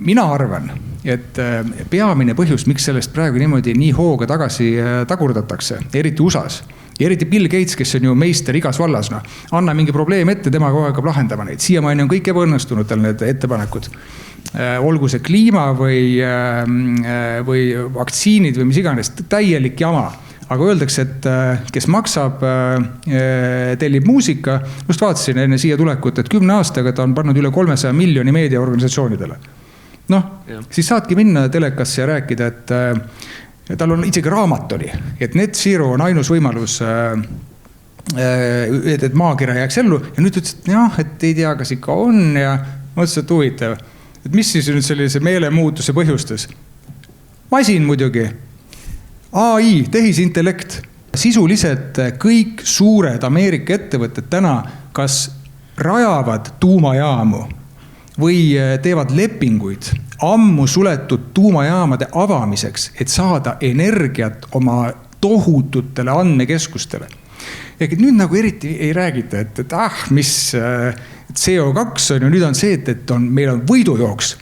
mina arvan, et peamine põhjus, miks sellest praegu niimoodi nii hooga tagasi tagurdatakse, eriti USAs, ja eriti Bill Gates, kes on ju meister igas vallas, anna mingi probleem ette, tema kogu aeg hakkab lahendama neid. Siiamaani on kõik ebaõnnestunud tal need ettepanekud. Olgu see kliima või vaktsiinid või mis iganes, täielik jama. Aga öeldakse, et kes maksab, tellib muusika, just vaatasin enne siia tulekut, et 10 aastaga ta on pannud üle 300 miljoni meediaorganisatsioonidele. Siis saadki minna telekasse ja rääkida, et tal on isegi raamat oli, et Net Zero on ainus võimalus, et maakera jääks ellu. Ja nüüd ütles, et ei tea, kas ikka on ja mõtlesin, et huvitav. Et mis siis nüüd sellise meelemuutuse põhjustas? Masin muidugi. AI, tehisintellekt. Sisuliselt kõik suured Ameerika ettevõtted täna kas rajavad tuumajaamu või teevad lepinguid ammu suletud tuumajaamade avamiseks, et saada energiat oma tohututele andmekeskustele. Ehk nüüd nagu eriti ei räägita, et mis CO2 on ja nüüd on see, et meil on võidujooks.